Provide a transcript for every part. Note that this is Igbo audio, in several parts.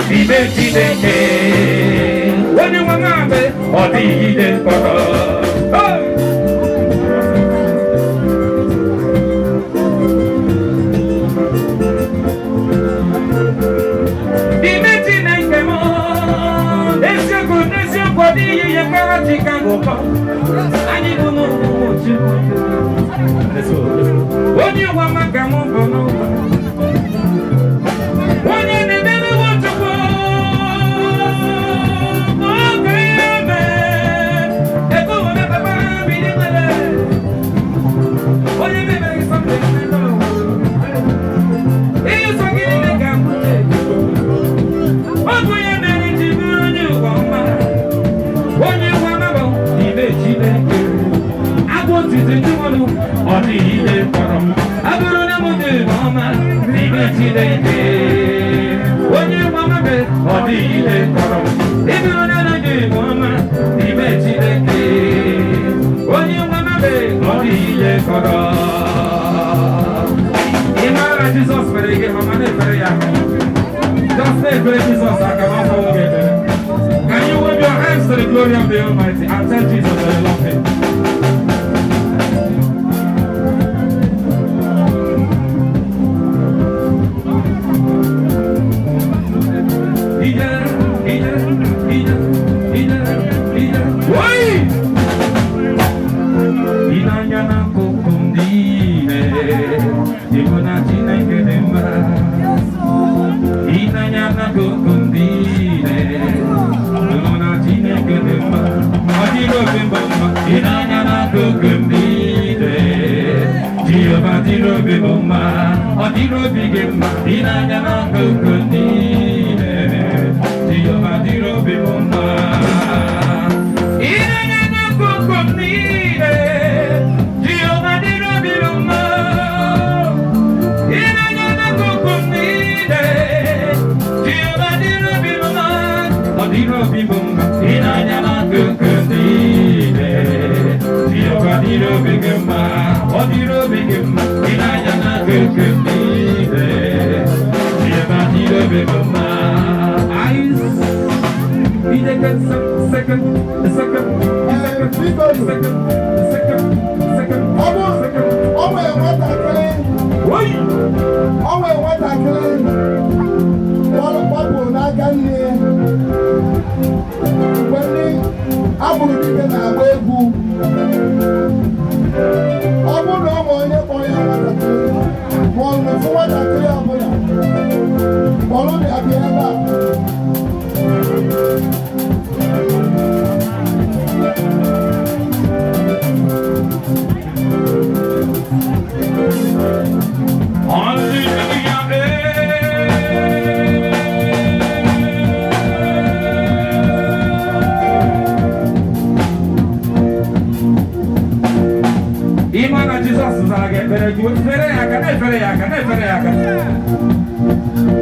n'ime Chineke onye nwe nwabe ọ dịghị ihe mkpọrọ n'ime Chineke m eziokwu n'eziokwu ọ dịghị ihe mkpọrọ ka ngụkọ anyị bụ n'ụmụ Chukwu onye nwe maka m bụ n'ụwa onye na-emere Chukwu oge ihe mee ego onye papa biri nwere onye mebere sọmpe ihe sọ gị niile ka m ọ bụ ya mere ji bụrụ onye ụwa ọma onye nwa mabụ n'ime Chineke agwọ ntụtụ ndị mmadụ ọ dịghị ihe kpọrọ m abụrụ na m dị ọma n'ime Chineke onye nwa mabụ ọ dịghị ihe kpọrọ m ịbụrụ na anaghị ọma n'ime Chineke onye nwa mabụ ọ dịghị ihe kpọrọ ị maara Jizọs mere gị ma na-efere ya just na-efere Jizọs aka ma afọ nwoke ebere. Can you wave your hands to the glory of the Almighty and tell Jesus that you love him?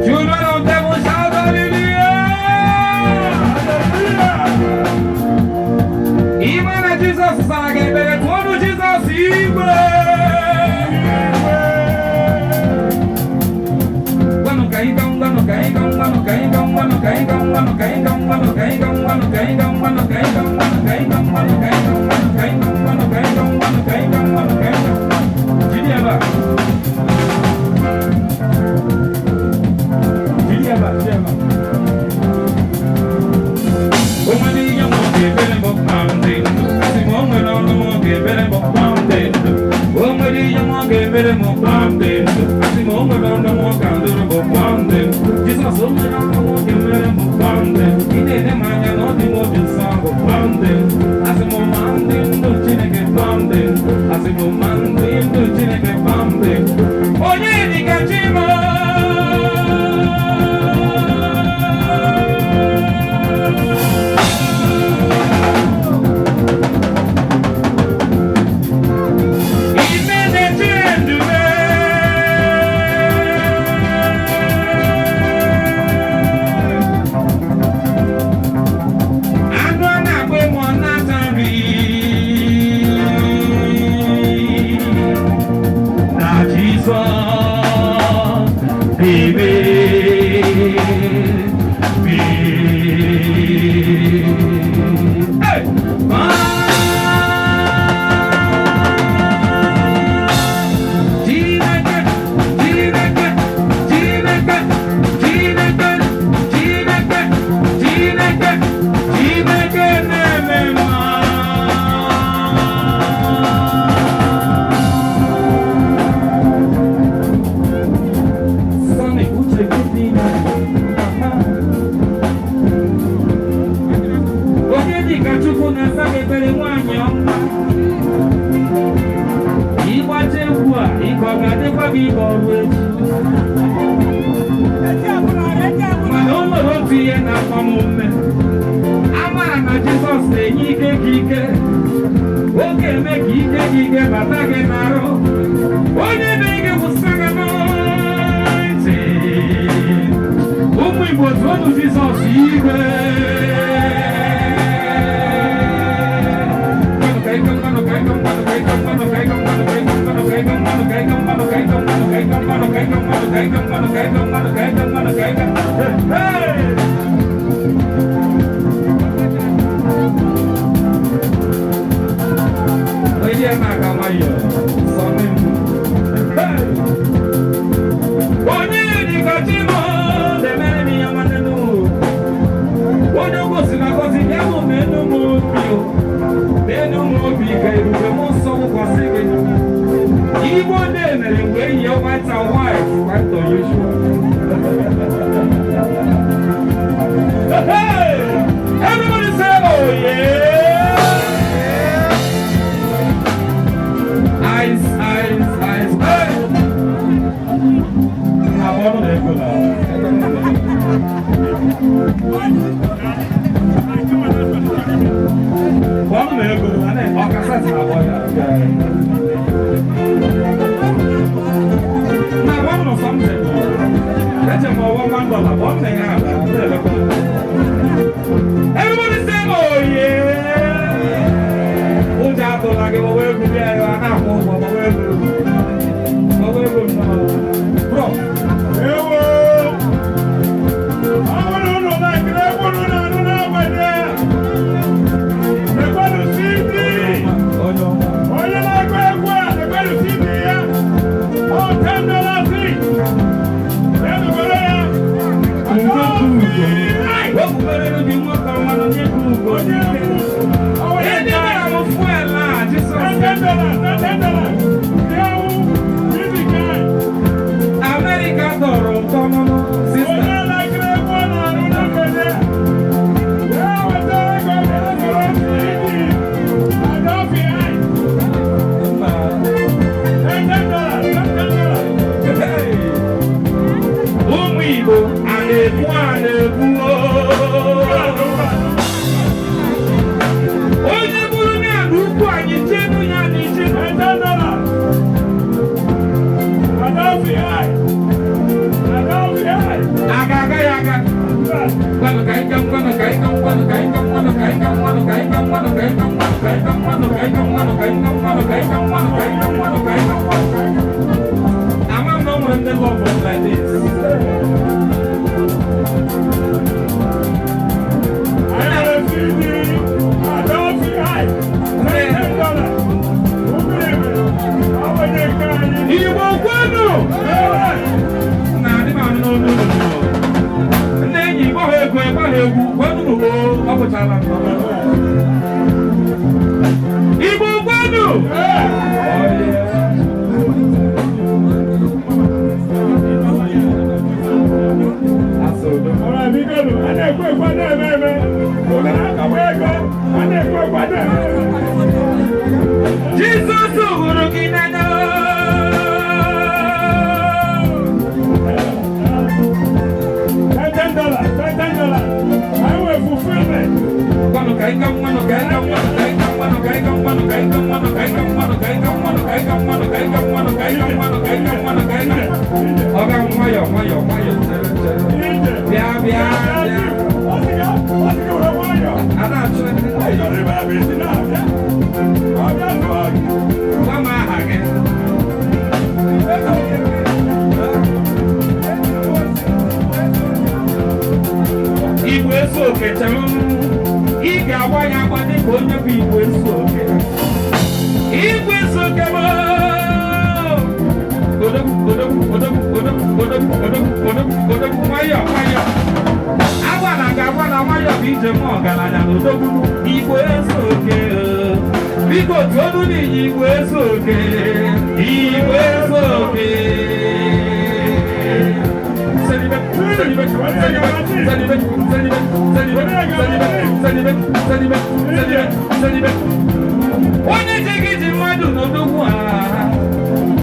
Children of devil shout hallelujah! Even as Jesus is again, better to honor Jesus evil. gị ka ọrụ echi mana o nwere otu ihe na-akpa m ume amara na Jizọs na-enye ike gị ike oge eme ka ike gị ike bata gị n'arụ onye na-ege kwụsịa gị n'ntị ụmụ Igbo tụọnụ Jizọs igwe White and white, quite unusual. Hey! Everybody say, oh yeah! Eyes, eyes, eyes, hey! Now, what do they go now? What do they go now? What do they go now? Something. That's a more $1. One thing everybody say, oh yeah. Who's out there like a way to get a apple? Bro. When you take it in my